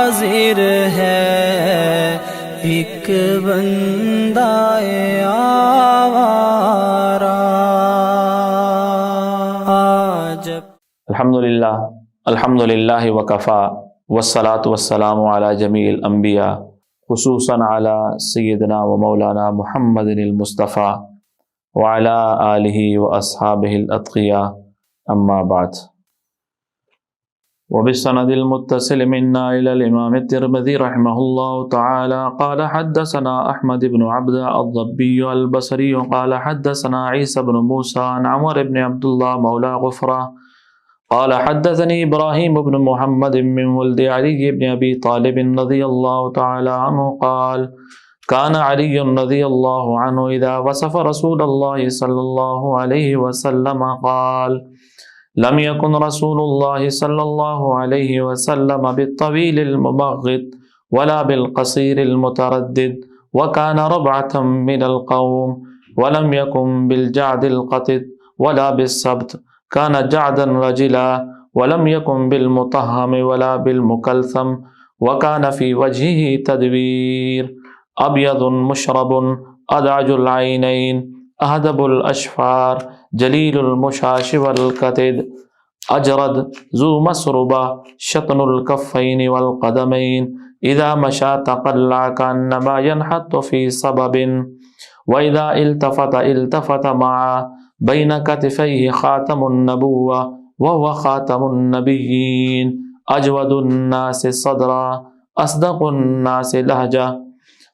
حاضر ہے ایک بندہ آوارہ آج۔ الحمدللہ وکفا والصلاة والسلام علی جمیع الانبیاء خصوصاً علی سیدنا و مولانا محمد المصطفیٰ وعلی آلہ واصحابہ الاتقیاء اما بعد۔ وبالسند المتصل منا الى الامام الترمذی رحمہ اللہ تعالی قال حدثنا احمد بن عبد الضبی البصری قال حدثنا عیسی بن موسیٰ عن عمر بن عبداللہ مولا غفرہ قال حدثني إبراهيم بن محمد من ولد علي بن أبي طالب رضي الله تعالى عنه قال كان علي رضي الله عنه إذا وصف رسول الله صلى الله عليه وسلم قال لم يكن رسول الله صلى الله عليه وسلم بالطويل المبغض ولا بالقصير المتردد وكان ربعة من القوم ولم يكن بالجعد القطد ولا بالسبت كان جعدا رجلا ولم يكن بالمطهم ولا بالمكلثم وكان في وجهه تدوير أبيض مشرب أدعج العينين أهدب الأشفار جليل المشاش والكتد أجرد ذو مسربة شطن الكفين والقدمين إذا مشى تقلع كأنما ينحط في صبب وإذا التفت معه بين كتفيه خاتم النبوة وهو خاتم النبيين أجود الناس صدرا أصدق الناس لهجة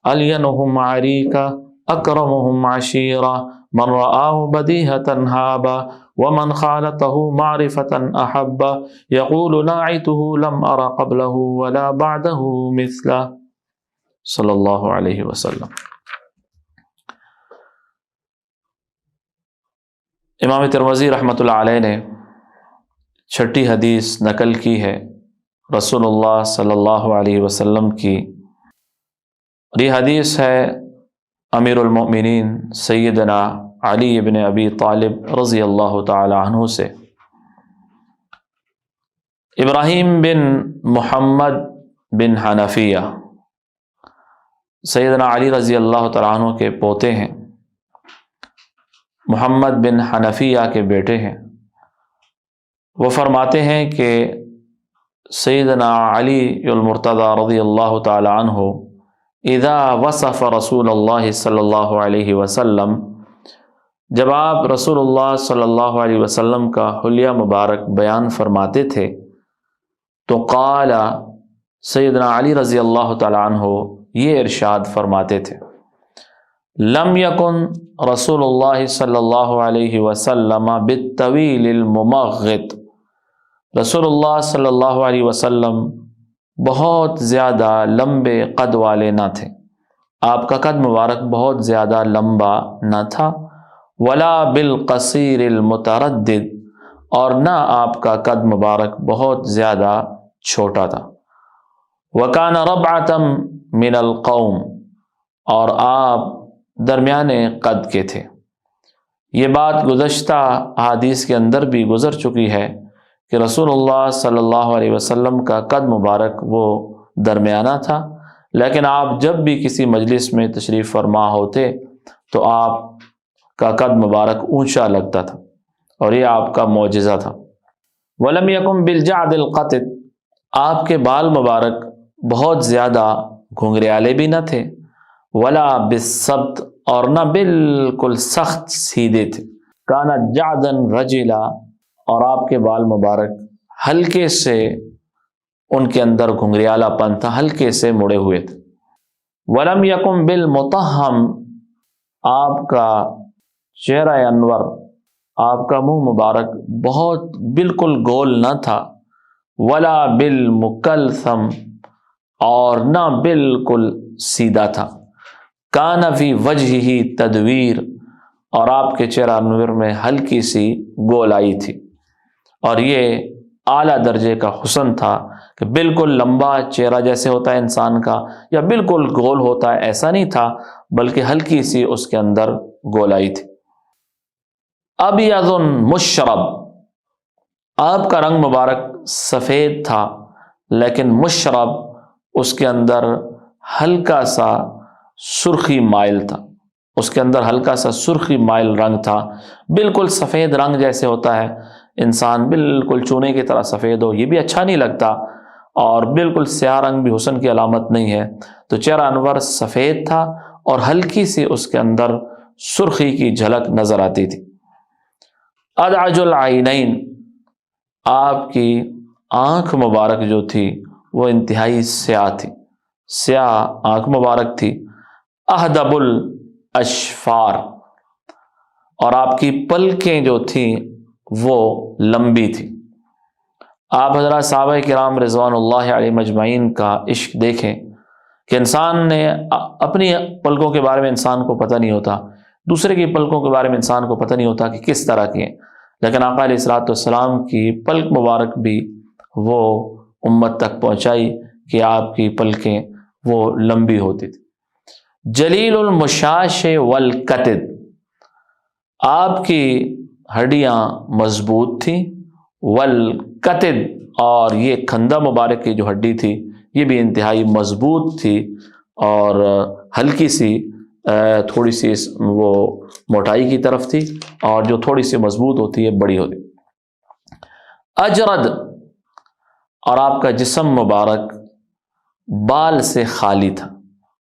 ألينهم عريكة أكرمهم عشيرة من رآه بديهة هابا ومن خالطه معرفة أحب يقول ناعته لم أر قبله ولا بعده مثله صلی اللہ علیہ وسلم۔ امام ترمذی رحمۃ اللہ علیہ نے چھٹی حدیث نقل کی ہے رسول اللہ صلی اللہ علیہ وسلم کی، اور یہ حدیث ہے امیر المؤمنین سیدنا علی بن ابی طالب رضی اللہ تعالی عنہ سے۔ ابراہیم بن محمد بن حنفیہ سیدنا علی رضی اللہ تعالی عنہ کے پوتے ہیں، محمد بن حنفیہ کے بیٹے ہیں۔ وہ فرماتے ہیں کہ سیدنا علی المرتضی رضی اللہ تعالی عنہ اذا وصف رسول اللہ صلی اللہ علیہ وسلم، جب آپ رسول اللہ صلی اللہ علیہ وسلم کا حلیہ مبارک بیان فرماتے تھے تو قال، سیدنا علی رضی اللہ تعالی عنہ یہ ارشاد فرماتے تھے لم یکن رسول اللہ صلی اللہ علیہ وسلم بالطویل الممغط، رسول اللہ صلی اللہ علیہ وسلم بہت زیادہ لمبے قد والے نہ تھے، آپ کا قد مبارک بہت زیادہ لمبا نہ تھا، ولا بالقصیر المتردد، اور نہ آپ کا قد مبارک بہت زیادہ چھوٹا تھا، وکان ربعۃ من القوم، اور آپ درمیانے قد کے تھے۔ یہ بات گزشتہ احادیث کے اندر بھی گزر چکی ہے کہ رسول اللہ صلی اللہ علیہ وسلم کا قد مبارک وہ درمیانہ تھا، لیکن آپ جب بھی کسی مجلس میں تشریف فرما ہوتے تو آپ کا قد مبارک اونچا لگتا تھا، اور یہ آپ کا معجزہ تھا۔ وَلَمْ يَكُنْ بِالْجَعْدِ الْقَطِدِ، آپ کے بال مبارک بہت زیادہ گھنگریالے بھی نہ تھے، ولا بالسبت، اور نہ بالکل سخت سیدھے تھے، کانا جعدن رجلا، اور آپ کے بال مبارک ہلکے سے ان کے اندر گھنگریالہ پن تھا، ہلکے سے مڑے ہوئے تھے۔ ولم یکن بالمطہم، آپ کا چہرہ انور، آپ کا منہ مبارک بہت بالکل گول نہ تھا، ولا بالمکلثم، اور نہ بالکل سیدھا تھا، کان فی وجہہ تدویر، اور آپ کے چہرہ انور میں ہلکی سی گولائی تھی، اور یہ اعلیٰ درجے کا حسن تھا کہ بالکل لمبا چہرہ جیسے ہوتا ہے انسان کا یا بالکل گول ہوتا ہے ایسا نہیں تھا، بلکہ ہلکی سی اس کے اندر گولائی تھی۔ ابیض مشرب، آپ کا رنگ مبارک سفید تھا لیکن مشرب اس کے اندر ہلکا سا سرخی مائل تھا، اس کے اندر ہلکا سا سرخی مائل رنگ تھا، بالکل سفید رنگ جیسے ہوتا ہے، انسان بالکل چونے کی طرح سفید ہو یہ بھی اچھا نہیں لگتا، اور بالکل سیاہ رنگ بھی حسن کی علامت نہیں ہے۔ تو چہرہ انور سفید تھا اور ہلکی سی اس کے اندر سرخی کی جھلک نظر آتی تھی۔ ادعج العینین، آپ کی آنکھ مبارک جو تھی وہ انتہائی سیاہ تھی، سیاہ آنکھ مبارک تھی۔ اہدب الاشفار، اور آپ کی پلکیں جو تھیں وہ لمبی تھی۔ آپ حضرات صحابہ کرام رضوان اللہ علیہ مجمعین کا عشق دیکھیں کہ انسان نے اپنی پلکوں کے بارے میں انسان کو پتہ نہیں ہوتا، دوسرے کی پلکوں کے بارے میں انسان کو پتہ نہیں ہوتا کہ کس طرح کی ہیں، لیکن آقا علیہ الصلوۃ والسلام کی پلک مبارک بھی وہ امت تک پہنچائی کہ آپ کی پلکیں وہ لمبی ہوتی تھی۔ جلیل المشاش والکتد، آپ کی ہڈیاں مضبوط تھیں، والکتد، اور یہ کھندہ مبارک کی جو ہڈی تھی یہ بھی انتہائی مضبوط تھی اور ہلکی سی تھوڑی سی وہ موٹائی کی طرف تھی، اور جو تھوڑی سی مضبوط ہوتی ہے بڑی ہوتی۔ اجرد، اور آپ کا جسم مبارک بال سے خالی تھا،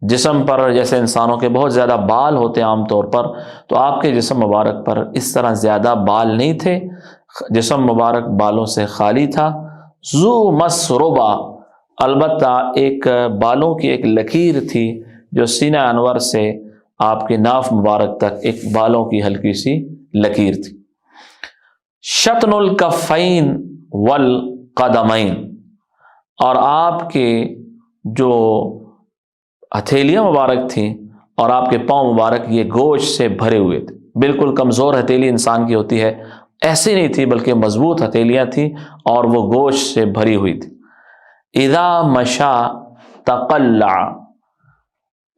جسم پر جیسے انسانوں کے بہت زیادہ بال ہوتے ہیں عام طور پر، تو آپ کے جسم مبارک پر اس طرح زیادہ بال نہیں تھے، جسم مبارک بالوں سے خالی تھا۔ ذو مسربہ، البتہ ایک بالوں کی ایک لکیر تھی جو سینہ انور سے آپ کے ناف مبارک تک ایک بالوں کی ہلکی سی لکیر تھی۔ شطن الکفین والقدمین، اور آپ کے جو ہتھیلیاں مبارک تھیں اور آپ کے پاؤں مبارک یہ گوشت سے بھرے ہوئے تھے، بالکل کمزور ہتھیلی انسان کی ہوتی ہے ایسی نہیں تھی، بلکہ مضبوط ہتھیلیاں تھیں اور وہ گوشت سے بھری ہوئی تھی۔ اذا مشا تقلع،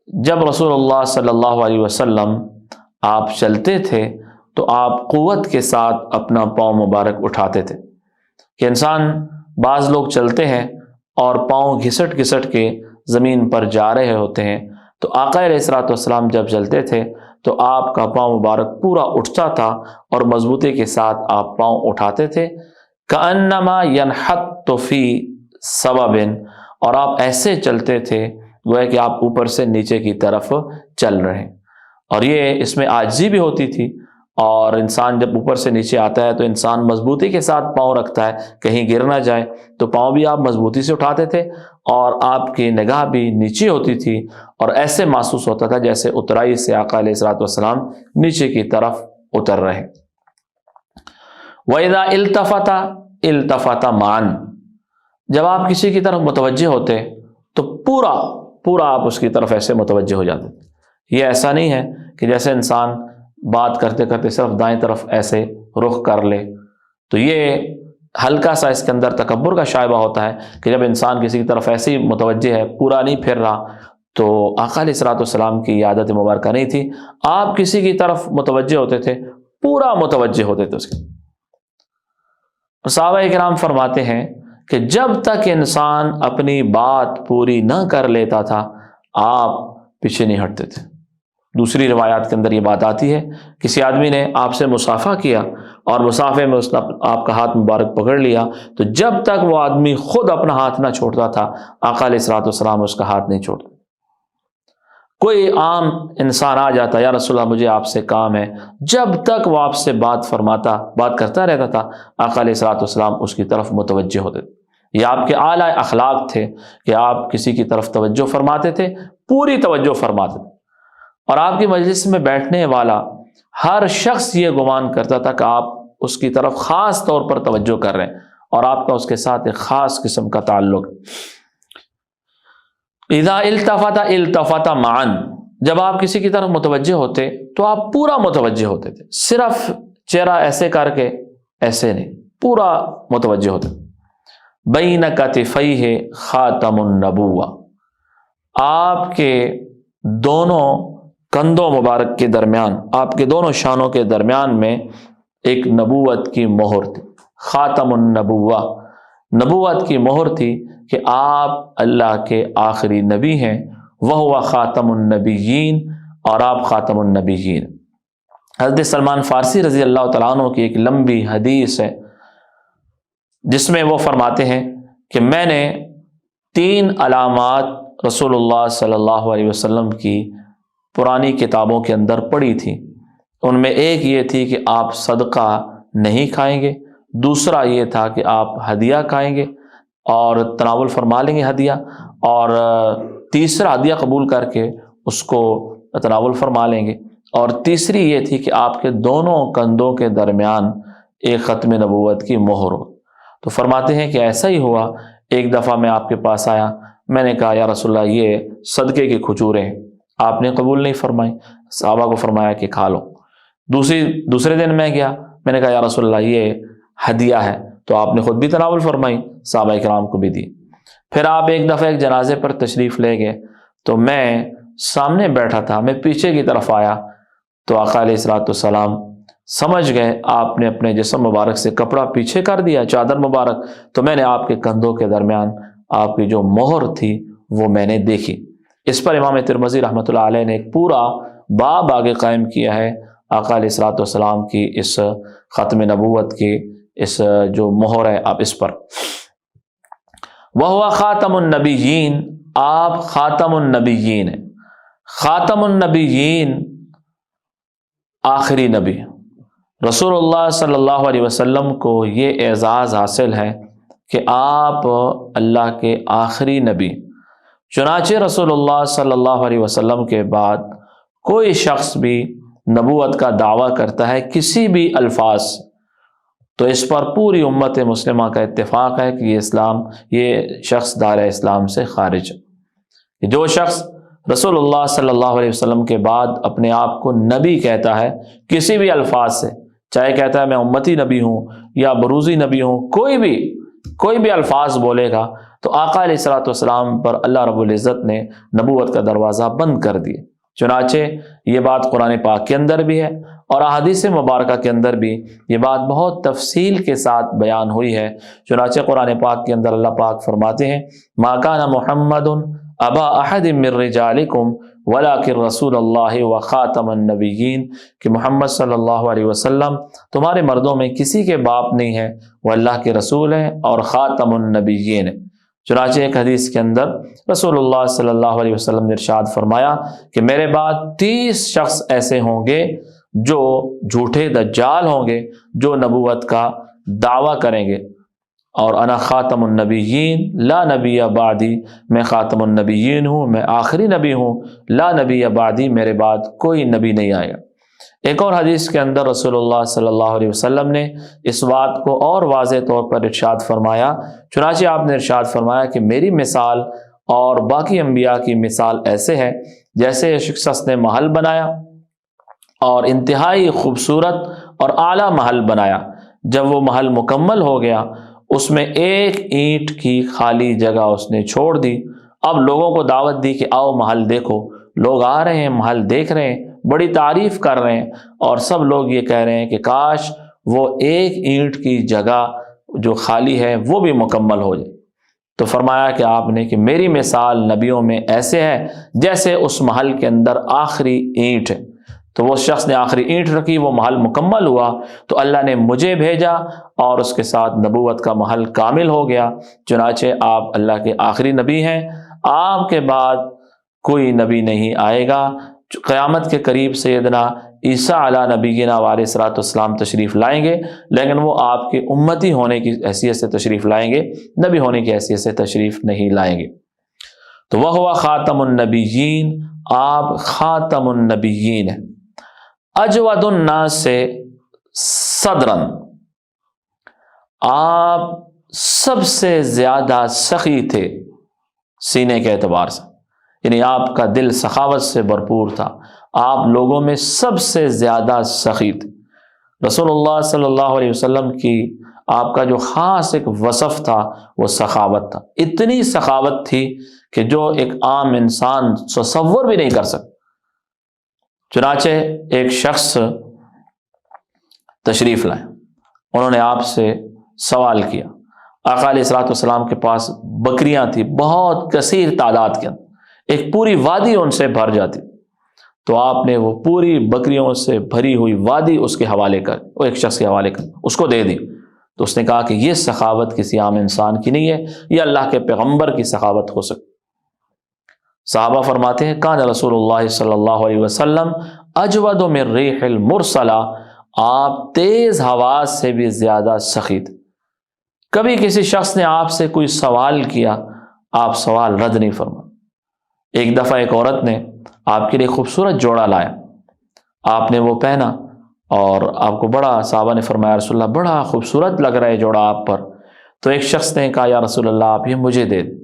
جب رسول اللہ صلی اللہ علیہ وسلم آپ چلتے تھے تو آپ قوت کے ساتھ اپنا پاؤں مبارک اٹھاتے تھے، کہ انسان بعض لوگ چلتے ہیں اور پاؤں گھسٹ گھسٹ کے زمین پر جا رہے ہوتے ہیں، تو آقا علیہ الصلوۃ والسلام جب چلتے تھے تو آپ کا پاؤں مبارک پورا اٹھتا تھا اور مضبوطی کے ساتھ آپ پاؤں اٹھاتے تھے۔ کأنما ينحط فی سبب، اور آپ ایسے چلتے تھے گویا کہ آپ اوپر سے نیچے کی طرف چل رہے ہیں، اور یہ اس میں عاجزی بھی ہوتی تھی، اور انسان جب اوپر سے نیچے آتا ہے تو انسان مضبوطی کے ساتھ پاؤں رکھتا ہے کہیں گر نہ جائے، تو پاؤں بھی آپ مضبوطی سے اٹھاتے تھے اور آپ کی نگاہ بھی نیچے ہوتی تھی، اور ایسے محسوس ہوتا تھا جیسے اترائی سے آقا علیہ الصلوۃ والسلام نیچے کی طرف اتر رہے۔ وَإِذَا الْتَفَتَ الْتَفَتَ مَعًا، جب آپ کسی کی طرف متوجہ ہوتے تو پورا آپ اس کی طرف ایسے متوجہ ہو جاتے تھے۔ یہ ایسا نہیں ہے کہ جیسے انسان بات کرتے کرتے صرف دائیں طرف ایسے رخ کر لے، تو یہ ہلکا سا اس کے اندر تکبر کا شائبہ ہوتا ہے کہ جب انسان کسی کی طرف ایسے ہی متوجہ ہے، پورا نہیں پھر رہا، تو آقا علیہ الصلوۃ والسلام کی یہ عادت مبارکہ نہیں تھی، آپ کسی کی طرف متوجہ ہوتے تھے پورا متوجہ ہوتے تھے اس کے۔ صحابہ کرام فرماتے ہیں کہ جب تک انسان اپنی بات پوری نہ کر لیتا تھا آپ پیچھے نہیں ہٹتے تھے۔ دوسری روایات کے اندر یہ بات آتی ہے، کسی آدمی نے آپ سے مصافحہ کیا اور مصافحے میں اس نے آپ کا ہاتھ مبارک پکڑ لیا، تو جب تک وہ آدمی خود اپنا ہاتھ نہ چھوڑتا تھا آقا علیہ الصلوۃ والسلام اس کا ہاتھ نہیں چھوڑتے۔ کوئی عام انسان آ جاتا، یا رسول اللہ مجھے آپ سے کام ہے، جب تک وہ آپ سے بات کرتا رہتا تھا آقا علیہ الصلوۃ والسلام اس کی طرف متوجہ ہوتے تھے۔ یہ آپ کے اعلیٰ اخلاق تھے کہ آپ کسی کی طرف توجہ فرماتے تھے، پوری توجہ فرماتے تھے، اور آپ کی مجلس میں بیٹھنے والا ہر شخص یہ گمان کرتا تھا کہ آپ اس کی طرف خاص طور پر توجہ کر رہے ہیں اور آپ کا اس کے ساتھ ایک خاص قسم کا تعلق۔ اذا التفت التفت معا، جب آپ کسی کی طرف متوجہ ہوتے تو آپ پورا متوجہ ہوتے تھے، صرف چہرہ ایسے کر کے ایسے نہیں، پورا متوجہ ہوتے۔ بین کتفیہ خاتم النبوہ، آپ کے دونوں کندھوں مبارک کے درمیان، آپ کے دونوں شانوں کے درمیان میں ایک نبوت کی مہر تھی، خاتم النبوہ، نبوت کی مہر تھی کہ آپ اللہ کے آخری نبی ہیں، وَهُوَ خاتم النبیین، اور آپ خاتم النبیین۔ حضرت سلمان فارسی رضی اللہ تعالیٰ عنہ کی ایک لمبی حدیث ہے جس میں وہ فرماتے ہیں کہ میں نے 3 علامات رسول اللہ صلی اللہ علیہ وسلم کی پرانی کتابوں کے اندر پڑھی تھی۔ ان میں ایک یہ تھی کہ آپ صدقہ نہیں کھائیں گے، دوسرا یہ تھا کہ آپ ہدیہ کھائیں گے اور تناول فرما لیں گے ہدیہ، اور تیسرا ہدیہ قبول کر کے اس کو تناول فرما لیں گے، اور تیسری یہ تھی کہ آپ کے دونوں کندھوں کے درمیان ایک ختم نبوت کی مہر ہو۔ تو فرماتے ہیں کہ ایسا ہی ہوا، ایک دفعہ میں آپ کے پاس آیا، میں نے کہا یا رسول اللہ یہ صدقے کی کھجوریں ہیں، آپ نے قبول نہیں فرمائی، صحابہ کو فرمایا کہ کھا لو۔ دوسرے دن میں گیا، میں نے کہا یا رسول اللہ یہ ہدیہ ہے، تو آپ نے خود بھی تناول فرمائی، صحابہ کرام کو بھی دی۔ پھر آپ ایک دفعہ ایک جنازے پر تشریف لے گئے، تو میں سامنے بیٹھا تھا، میں پیچھے کی طرف آیا تو آقا علیہ الصلوۃ والسلام سمجھ گئے آپ نے اپنے جسم مبارک سے کپڑا پیچھے کر دیا، چادر مبارک، تو میں نے آپ کے کندھوں کے درمیان آپ کی جو مہر تھی وہ میں نے دیکھی۔ اس پر امام ترمذی رحمۃ اللہ علیہ نے ایک پورا باب آگے قائم کیا ہے آقا علیہ الصلوۃ والسلام کی اس ختم نبوت کی اس جو مہر ہے آپ اس پر۔ وَهُوَ خاتم النبیین، آپ خاتم النبیین ہیں۔ خاتم النبیین آخری نبی، رسول اللہ صلی اللہ علیہ وسلم کو یہ اعزاز حاصل ہے کہ آپ اللہ کے آخری نبی۔ چنانچہ رسول اللہ صلی اللہ علیہ وسلم کے بعد کوئی شخص بھی نبوت کا دعویٰ کرتا ہے کسی بھی الفاظ سے، تو اس پر پوری امت مسلمہ کا اتفاق ہے کہ یہ شخص دائرہ اسلام سے خارج ہے۔ جو شخص رسول اللہ صلی اللہ علیہ وسلم کے بعد اپنے آپ کو نبی کہتا ہے کسی بھی الفاظ سے، چاہے کہتا ہے میں امتی نبی ہوں یا بروزی نبی ہوں، کوئی بھی الفاظ بولے گا تو آقا علیہ الصلوۃ والسلام پر اللہ رب العزت نے نبوت کا دروازہ بند کر دیا۔ چنانچہ یہ بات قرآن پاک کے اندر بھی ہے اور احادیث مبارکہ کے اندر بھی یہ بات بہت تفصیل کے ساتھ بیان ہوئی ہے۔ چنانچہ قرآن پاک کے اندر اللہ پاک فرماتے ہیں ما کان محمد ابا احد من رجالکم ولکن رسول اللہ وخاتم النبیین، کہ محمد صلی اللہ علیہ وسلم تمہارے مردوں میں کسی کے باپ نہیں ہے، وہ اللہ کے رسول ہیں اور خاتم النبیین ہیں۔ چنانچہ ایک حدیث کے اندر رسول اللہ صلی اللہ علیہ وسلم نے ارشاد فرمایا کہ میرے بعد 30 شخص ایسے ہوں گے جو جھوٹے دجال ہوں گے، جو نبوت کا دعویٰ کریں گے، اور انا خاتم النبیین لا نبی بعدی، میں خاتم النبیین ہوں، میں آخری نبی ہوں، لا نبی بعدی، میرے بعد کوئی نبی نہیں آئے گا۔ ایک اور حدیث کے اندر رسول اللہ صلی اللہ علیہ وسلم نے اس بات کو اور واضح طور پر ارشاد فرمایا۔ چنانچہ آپ نے ارشاد فرمایا کہ میری مثال اور باقی انبیاء کی مثال ایسے ہے جیسے ایک شخص نے محل بنایا اور انتہائی خوبصورت اور اعلیٰ محل بنایا، جب وہ محل مکمل ہو گیا اس میں ایک اینٹ کی خالی جگہ اس نے چھوڑ دی۔ اب لوگوں کو دعوت دی کہ آؤ محل دیکھو، لوگ آ رہے ہیں، محل دیکھ رہے ہیں، بڑی تعریف کر رہے ہیں، اور سب لوگ یہ کہہ رہے ہیں کہ کاش وہ ایک اینٹ کی جگہ جو خالی ہے وہ بھی مکمل ہو جائے۔ تو فرمایا کہ آپ نے کہ میری مثال نبیوں میں ایسے ہے جیسے اس محل کے اندر آخری اینٹ ہے۔ تو وہ شخص نے آخری اینٹ رکھی، وہ محل مکمل ہوا، تو اللہ نے مجھے بھیجا اور اس کے ساتھ نبوت کا محل کامل ہو گیا۔ چنانچہ آپ اللہ کے آخری نبی ہیں، آپ کے بعد کوئی نبی نہیں آئے گا۔ قیامت کے قریب سیدنا عیسیٰ علیہ نبینا علیہ الصلوۃ والسلام تشریف لائیں گے، لیکن وہ آپ کے امتی ہونے کی حیثیت سے تشریف لائیں گے، نبی ہونے کی حیثیت سے تشریف نہیں لائیں گے۔ تو وہ خاتم النبیین، آپ خاتم النبیین ہیں۔ اجود الناس سے صدرن، آپ سب سے زیادہ سخی تھے سینے کے اعتبار سے، یعنی آپ کا دل سخاوت سے بھرپور تھا، آپ لوگوں میں سب سے زیادہ سخی تھے۔ رسول اللہ صلی اللہ علیہ وسلم کی آپ کا جو خاص ایک وصف تھا وہ سخاوت تھا، اتنی سخاوت تھی کہ جو ایک عام انسان تصور بھی نہیں کر سکتا۔ چنانچہ ایک شخص تشریف لائے، انہوں نے آپ سے سوال کیا آقا علیہ الصلوۃ والسلام کے پاس بکریاں تھیں بہت کثیر تعداد کے اندر، ایک پوری وادی ان سے بھر جاتی، تو آپ نے وہ پوری بکریوں سے بھری ہوئی وادی اس کے حوالے کر، وہ ایک شخص کے حوالے کر اس کو دے دی۔ تو اس نے کہا کہ یہ سخاوت کسی عام انسان کی نہیں ہے، یہ اللہ کے پیغمبر کی سخاوت ہو سکتی۔ صحابہ فرماتے ہیں کان رسول اللہ صلی اللہ علیہ وسلم اجود من ریح المرسلہ، آپ تیز ہوا سے بھی زیادہ سخی تھے۔ کبھی کسی شخص نے آپ سے کوئی سوال کیا، آپ سوال رد نہیں فرما۔ ایک دفعہ ایک عورت نے آپ کے لیے خوبصورت جوڑا لایا، آپ نے وہ پہنا اور آپ کو بڑا، صحابہ نے فرمایا رسول اللہ بڑا خوبصورت لگ رہا ہے جوڑا آپ پر۔ تو ایک شخص نے کہا یا رسول اللہ آپ یہ مجھے دے دیں۔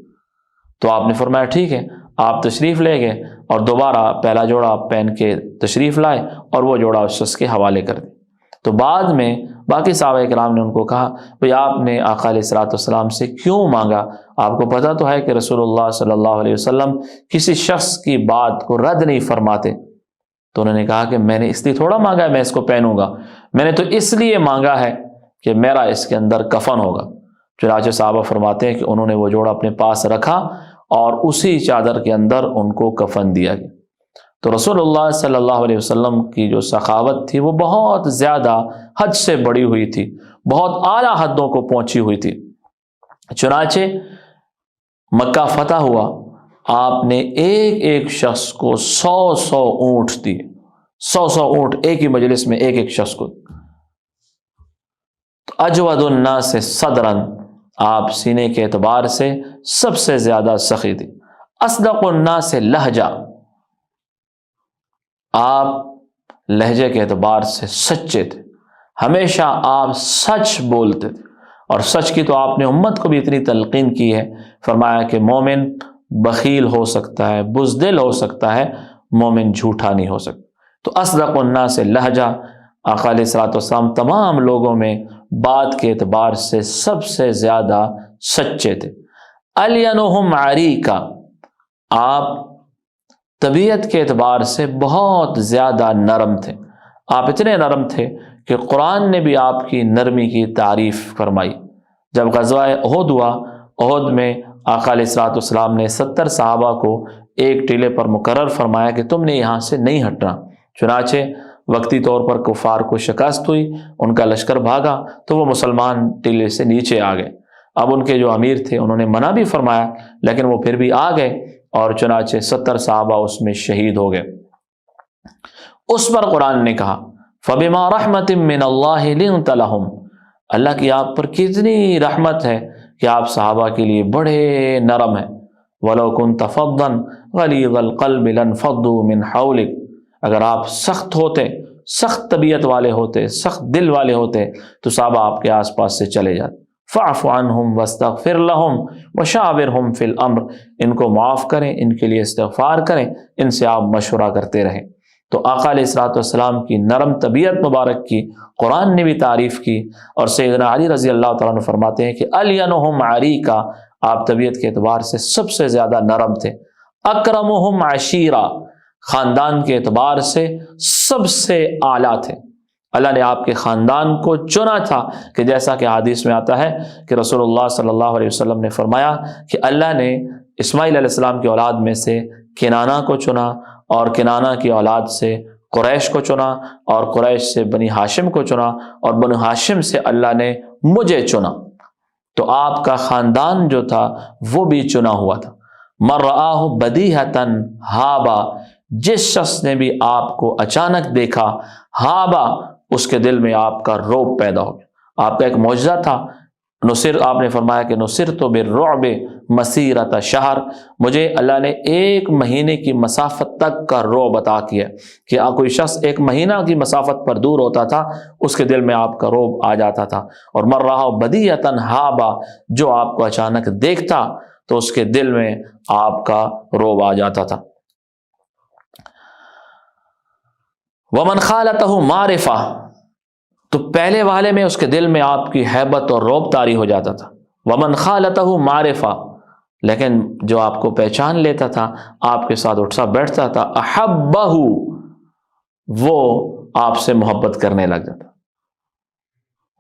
تو آپ نے فرمایا ٹھیک ہے، آپ تشریف لے گئے اور دوبارہ پہلا جوڑا آپ پہن کے تشریف لائے اور وہ جوڑا اس شخص کے حوالے کر دیا۔ تو بعد میں باقی صحابہ کرام نے ان کو کہا بھئی آپ نے آقا علیہ الصلوۃ والسلام سے کیوں مانگا؟ آپ کو پتہ تو ہے کہ رسول اللہ صلی اللہ علیہ وسلم کسی شخص کی بات کو رد نہیں فرماتے۔ تو انہوں نے کہا کہ میں نے اس لیے تھوڑا مانگا ہے میں اس کو پہنوں گا، میں نے تو اس لیے مانگا ہے کہ میرا اس کے اندر کفن ہوگا۔ چنانچہ صحابہ فرماتے ہیں کہ انہوں نے وہ جوڑا اپنے پاس رکھا اور اسی چادر کے اندر ان کو کفن دیا گیا۔ تو رسول اللہ صلی اللہ علیہ وسلم کی جو سخاوت تھی وہ بہت زیادہ حد سے بڑی ہوئی تھی، بہت اعلیٰ حدوں کو پہنچی ہوئی تھی۔ چنانچہ مکہ فتح ہوا، آپ نے ایک ایک شخص کو 100 اونٹ دیے، 100 اونٹ ایک ہی مجلس میں ایک ایک شخص کو۔ اجود الناس صدرا، آپ سینے کے اعتبار سے سب سے زیادہ سخی تھی۔ اصدق الناس لہجہ، آپ لہجے کے اعتبار سے سچے تھے، ہمیشہ آپ سچ بولتے تھے، اور سچ کی تو آپ نے امت کو بھی اتنی تلقین کی ہے، فرمایا کہ مومن بخیل ہو سکتا ہے، بزدل ہو سکتا ہے، مومن جھوٹا نہیں ہو سکتا۔ تو اصدق الناس لہجہ، آقا علیہ الصلوۃ والسلام تمام لوگوں میں بات کے اعتبار سے سب سے زیادہ سچے تھے۔ الینہم عریکا، آپ طبیعت کے اعتبار سے بہت زیادہ نرم تھے، آپ اتنے نرم تھے کہ قرآن نے بھی آپ کی نرمی کی تعریف فرمائی۔ جب غزوہ احد ہوا، احد میں آقا علیہ الصلوۃ والسلام نے 70 صحابہ کو ایک ٹیلے پر مقرر فرمایا کہ تم نے یہاں سے نہیں ہٹنا۔ چنانچہ وقتی طور پر کفار کو شکست ہوئی، ان کا لشکر بھاگا تو وہ مسلمان ٹیلے سے نیچے آ گئے۔ اب ان کے جو امیر تھے انہوں نے منع بھی فرمایا لیکن وہ پھر بھی آ گئے، اور چنانچہ 70 صحابہ اس میں شہید ہو گئے۔ اس پر قرآن نے کہا فَبِمَا رَحْمَةٍ مِّنَ اللَّهِ لِنْتَ لَهُمْ، اللہ کی آپ پر کتنی رحمت ہے کہ آپ صحابہ کے لیے بڑے نرم ہیں۔ وَلَوْ كُنْتَ فَضًّا غَلِيظَ الْقَلْبِ لَانفَضُّوا مِنْ حَوْلِكَ، اگر آپ سخت ہوتے، سخت طبیعت والے ہوتے، سخت دل والے ہوتے تو صحابہ آپ کے آس پاس سے چلے جاتے۔ فَاعْفُ عَنْهُمْ وَاسْتَغْفِرْ لَهُمْ وَشَاوِرْهُمْ فِي الْأَمْرِ، ان کو معاف کریں، ان کے لیے استغفار کریں، ان سے آپ مشورہ کرتے رہیں۔ تو آقا علیہ الصلوۃ والسلام کی نرم طبیعت مبارک کی قرآن نے بھی تعریف کی، اور سیدنا علی رضی اللہ تعالیٰ عنہ فرماتے ہیں کہ الینہم عریکا، آپ طبیعت کے اعتبار سے سب سے زیادہ نرم تھے۔ اکرمہم عشیرہ، خاندان کے اعتبار سے سب سے اعلیٰ تھے۔ اللہ نے آپ کے خاندان کو چنا تھا کہ جیسا کہ حدیث میں آتا ہے کہ رسول اللہ صلی اللہ علیہ وسلم نے فرمایا کہ اللہ نے اسماعیل علیہ السلام کی اولاد میں سے کنانہ کو چنا، اور کنانہ کی اولاد سے قریش کو چنا، اور قریش سے بنی ہاشم کو چنا، اور بنی ہاشم سے اللہ نے مجھے چنا۔ تو آپ کا خاندان جو تھا وہ بھی چنا ہوا تھا۔ من رآہ بدیہۃ ہابا، جس شخص نے بھی آپ کو اچانک دیکھا، ہابا، اس کے دل میں آپ کا رعب پیدا ہو گیا۔ آپ کا ایک معجزہ تھا، آپ نے فرمایا کہ نصرت بالرعب مسیرۃ شہر، مجھے اللہ نے 1 مہینے کی مسافت تک کا رعب عطا کیا کہ کوئی شخص 1 مہینہ کی مسافت پر دور ہوتا تھا اس کے دل میں آپ کا رعب آ جاتا تھا۔ اور مر رہا بدیہۃ ہابا، جو آپ کو اچانک دیکھتا تو اس کے دل میں آپ کا رعب آ جاتا تھا۔ ومن خالطہ معرفہ، تو پہلے والے میں اس کے دل میں آپ کی ہیبت اور رعب طاری ہو جاتا تھا۔ ومن خالطہ معرفہ، لیکن جو آپ کو پہچان لیتا تھا، آپ کے ساتھ اٹھتا بیٹھتا تھا، احبہ، وہ آپ سے محبت کرنے لگ جاتا۔